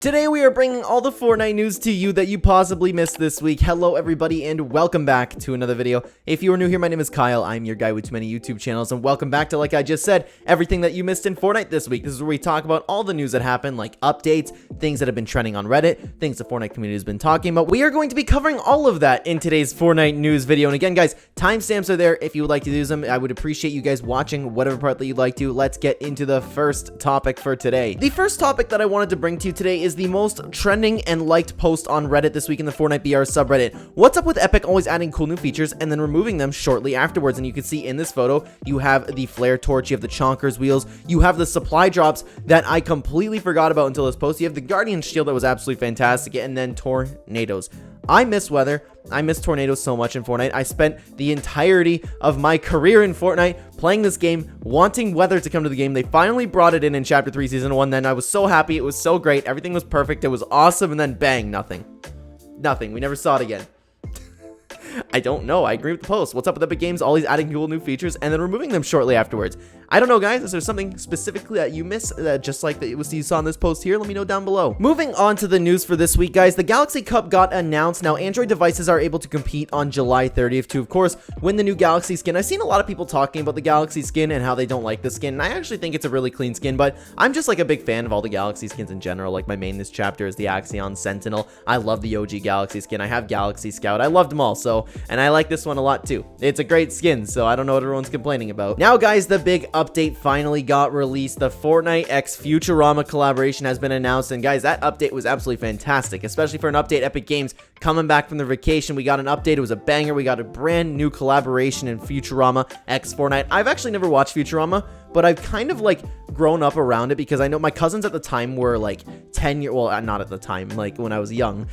Today we are bringing all the Fortnite news to you that you possibly missed this week. Hello everybody and welcome back to another video. If you are new here, my name is Kyle. I'm your guy with too many YouTube channels, and welcome back to, like I just said, everything that you missed in Fortnite this week. This is where we talk about all the news that happened, like updates, things that have been trending on Reddit, things the Fortnite community has been talking about. We are going to be covering all of that in today's Fortnite news video. And again, guys, timestamps are there if you would like to use them. I would appreciate you guys watching whatever part that you'd like to. Let's get into the first topic for today. The first topic that I wanted to bring to you today is the most trending and liked post on Reddit this week in the Fortnite BR subreddit. What's up with Epic always adding cool new features and then removing them shortly afterwards? And you can see in this photo, you have the flare torch, you have the chonkers wheels, you have the supply drops that I completely forgot about until this post. You have the guardian shield that was absolutely fantastic, and then tornadoes. I miss weather. I miss tornadoes so much in Fortnite. I spent the entirety of my career in Fortnite playing this game, wanting weather to come to the game. They finally brought it in Chapter 3, Season 1. Then I was so happy. It was so great. Everything was perfect. It was awesome. And then bang, nothing. Nothing. We never saw it again. I don't know. I agree with the post. What's up with Epic Games? Always adding cool new features and then removing them shortly afterwards. I don't know, guys. Is there something specifically that you miss, just like that you saw in this post here? Let me know down below. Moving on to the news for this week, guys. The Galaxy Cup got announced. Now, Android devices are able to compete on July 30th to, of course, win the new Galaxy skin. I've seen a lot of people talking about the Galaxy skin and how they don't like the skin. And I actually think it's a really clean skin, but I'm just like a big fan of all the Galaxy skins in general. Like my main this chapter is the Axion Sentinel. I love the OG Galaxy skin. I have Galaxy Scout. I loved them all. And I like this one a lot too. It's a great skin, so I don't know what everyone's complaining about. Now, guys, the big update finally got released. The Fortnite X Futurama collaboration has been announced, and guys, that update was absolutely fantastic, especially for an update. Epic Games coming back from their vacation. We got an update. It was a banger. We got a brand new collaboration in Futurama X Fortnite. I've actually never watched Futurama, but I've kind of like grown up around it because I know my cousins at the time were like 10 years, well, not at the time, like when I was young.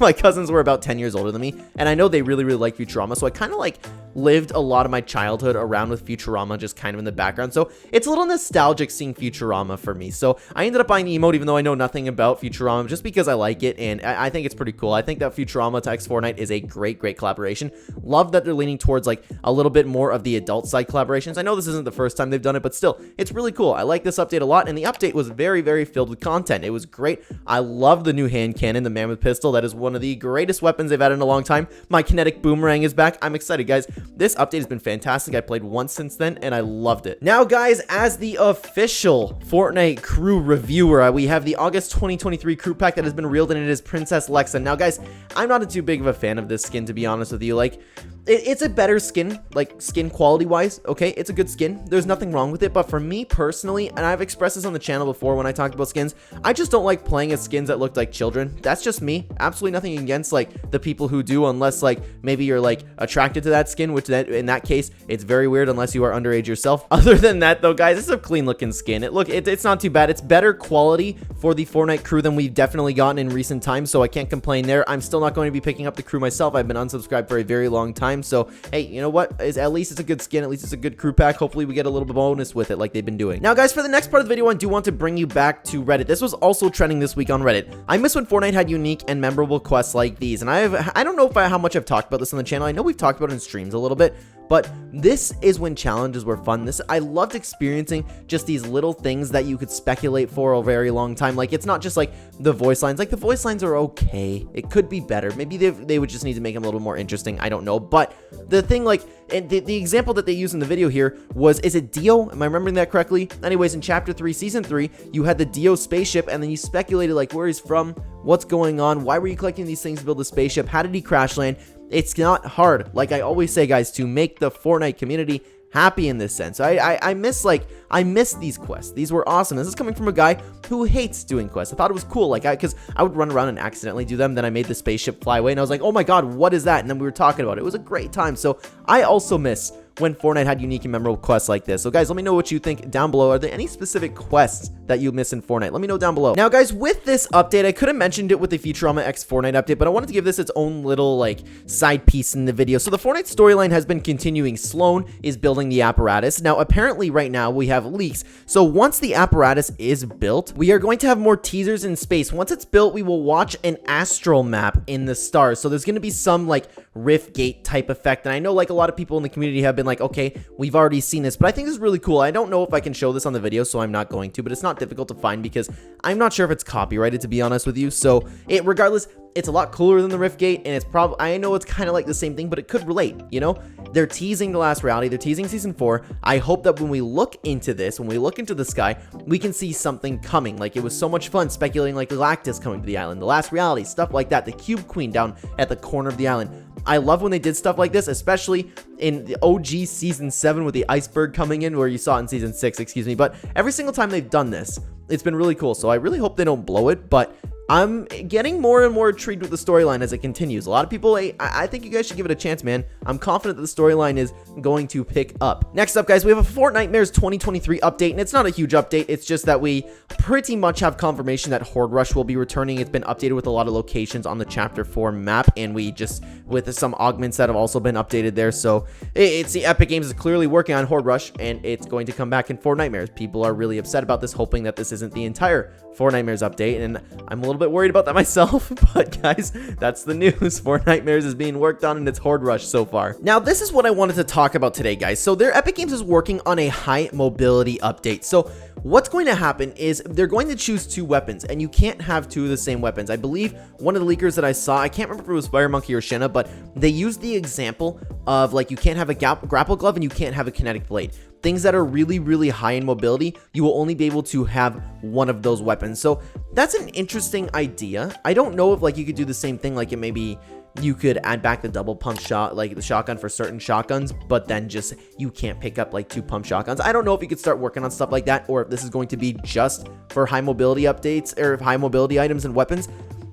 My cousins were about 10 years older than me, and I know they really like Futurama, so I kind of like lived a lot of my childhood around with Futurama just kind of in the background. So it's a little nostalgic seeing Futurama for me. So I ended up buying the emote even though I know nothing about Futurama, just because I like it, and I think it's pretty cool. I think that Futurama to X Fortnite is a great collaboration. Love that they're leaning towards like a little bit more of the adult side collaborations. I know this isn't the first time they've done it, but still, it's really cool. I like this update a lot, and the update was very filled with content. It was great. I love the new hand cannon, the Mammoth pistol. That is one of the greatest weapons they've had in a long time. My kinetic boomerang is back. I'm excited, guys. This update has been fantastic. I played once since then, and I loved it. Now, guys, as the official Fortnite crew reviewer, we have the August 2023 crew pack that has been reeled in. It is Princess Lexa. Now, guys, I'm not too big of a fan of this skin, to be honest with you. Like, it's a better skin, like skin quality wise. Okay, it's a good skin. There's nothing wrong with it. But for me personally, and I've expressed this on the channel before when I talked about skins, I just don't like playing as skins that look like children. That's just me. Absolutely nothing against like the people who do, unless like maybe you're like attracted to that skin, which in that case, it's very weird unless you are underage yourself. Other than that though, guys, it's a clean looking skin. It's not too bad. It's better quality for the Fortnite crew than we've definitely gotten in recent times, so I can't complain there. I'm still not going to be picking up the crew myself. I've been unsubscribed for a very long time. So, hey, you know what? At least it's a good skin. At least it's a good crew pack. Hopefully we get a little bit bonus with it like they've been doing. Now, guys, for the next part of the video, I do want to bring you back to Reddit. This was also trending this week on Reddit. I miss when Fortnite had unique and memorable quests like these. And I don't know how much I've talked about this on the channel. I know we've talked about it in streams a little bit, but this is when challenges were fun. I loved experiencing just these little things that you could speculate for a very long time. Like, it's not just like the voice lines. Like, the voice lines are okay. It could be better. Maybe they would just need to make them a little more interesting. I don't know. But the thing, like, and the example that they used in the video here was, is it Dio? Am I remembering that correctly? Anyways, in Chapter 3, Season 3, you had the Dio spaceship, and then you speculated, like, where he's from, what's going on, why were you collecting these things to build a spaceship, how did he crash land? It's not hard, like I always say, guys, to make the Fortnite community happy in this sense. I miss these quests. These were awesome. This is coming from a guy who hates doing quests. I thought it was cool, like, because I would run around and accidentally do them, then I made the spaceship fly away, and I was like, oh my god, what is that? And then we were talking about it. It was a great time. So I also miss when Fortnite had unique and memorable quests like this. So guys, let me know what you think down below. Are there any specific quests that you miss in Fortnite? Let me know down below. Now, guys, with this update, I could have mentioned it with the Futurama X Fortnite update, but I wanted to give this its own little like side piece in the video. So the Fortnite storyline has been continuing. Sloan is building the apparatus. Now, apparently right now we have leaks. So once the apparatus is built, we are going to have more teasers in space. Once it's built, we will watch an astral map in the stars. So there's going to be some like Rift Gate type effect. And I know like a lot of people in the community have been like, okay, we've already seen this, but I think this is really cool. I don't know if I can show this on the video, so I'm not going to, but it's not difficult to find because I'm not sure if it's copyrighted, to be honest with you. So regardless, it's a lot cooler than the Riftgate, and it's probably, I know it's kind of like the same thing, but it could relate, you know? They're teasing The Last Reality, they're teasing Season 4. I hope that when we look into this, when we look into the sky, we can see something coming. Like, it was so much fun speculating like Galactus coming to the island, The Last Reality, stuff like that, the Cube Queen down at the corner of the island. I love when they did stuff like this, especially in the OG Season 7 with the iceberg coming in, where you saw it in Season 6, excuse me, but every single time they've done this, it's been really cool, so I really hope they don't blow it, but I'm getting more and more intrigued with the storyline as it continues. A lot of people, I think you guys should give it a chance, man. I'm confident that the storyline is going to pick up. Next up, guys, we have a Fortnitemares 2023 update, and it's not a huge update. It's just that we pretty much have confirmation that Horde Rush will be returning. It's been updated with a lot of locations on the Chapter 4 map, and we just, with some augments that have also been updated there. So it's the Epic Games is clearly working on Horde Rush, and it's going to come back in Fortnitemares. People are really upset about this, hoping that this isn't the entire Fortnitemares update, and I'm a little bit worried about that myself, but guys, that's the news. Fortnitemares is being worked on, and it's Horde Rush so far. Now, this is what I wanted to talk about today, guys. So Epic Games is working on a high mobility update. So what's going to happen is they're going to choose 2 weapons, and you can't have 2 of the same weapons. I believe one of the leakers that I saw, I can't remember if it was Fire Monkey or Shenna, but they used the example of, like, you can't have a grapple glove and you can't have a kinetic blade. Things that are really, really high in mobility, you will only be able to have one of those weapons. So that's an interesting idea. I don't know if, like, you could do the same thing, like, it maybe you could add back the double pump shot, like the shotgun for certain shotguns, but then just you can't pick up like 2 pump shotguns. I don't know if you could start working on stuff like that, or if this is going to be just for high mobility updates or high mobility items and weapons.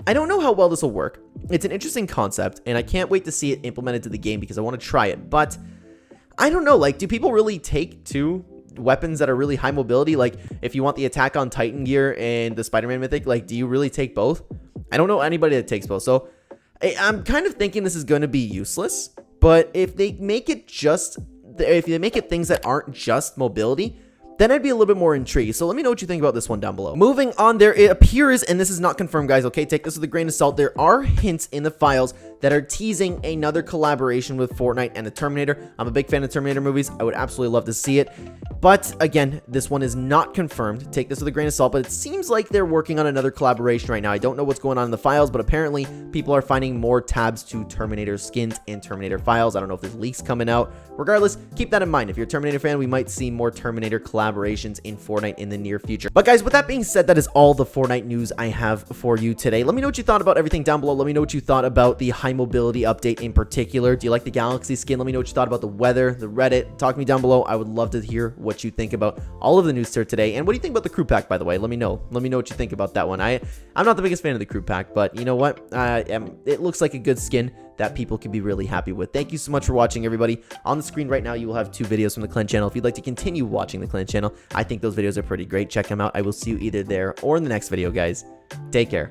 I don't know how well this will work. It's an interesting concept, and I can't wait to see it implemented to the game because I want to try it. But I don't know, like, do people really take 2 weapons that are really high mobility? Like, if you want the Attack on Titan gear and the Spider-Man Mythic, like, do you really take both? I don't know anybody that takes both, so I'm kind of thinking this is going to be useless. But if they make it things that aren't just mobility, then I'd be a little bit more intrigued. So let me know what you think about this one down below. Moving on, there it appears, and this is not confirmed, guys, okay? Take this with a grain of salt. There are hints in the files that are teasing another collaboration with Fortnite and the Terminator. I'm a big fan of Terminator movies. I would absolutely love to see it. But again, this one is not confirmed. Take this with a grain of salt, but it seems like they're working on another collaboration right now. I don't know what's going on in the files, but apparently people are finding more tabs to Terminator skins and Terminator files. I don't know if there's leaks coming out. Regardless, keep that in mind. If you're a Terminator fan, we might see more Terminator collaborations in Fortnite in the near future. But guys, with that being said, that is all the Fortnite news I have for you today. Let me know what you thought about everything down below. Let me know what you thought about the high mobility update in particular. Do you like the Galaxy skin? Let me know what you thought about the weather, the Reddit. Talk to me down below. I would love to hear what you think about all of the news here today. And what do you think about the crew pack, by the way? Let me know. Let me know what you think about that one. I'm not the biggest fan of the crew pack, but you know what? It looks like a good skin that people can be really happy with. Thank you so much for watching, everybody. On the screen right now, you will have 2 videos from the Clen channel. If you'd like to continue watching the Clen channel, I think those videos are pretty great. Check them out. I will see you either there or in the next video, guys. Take care.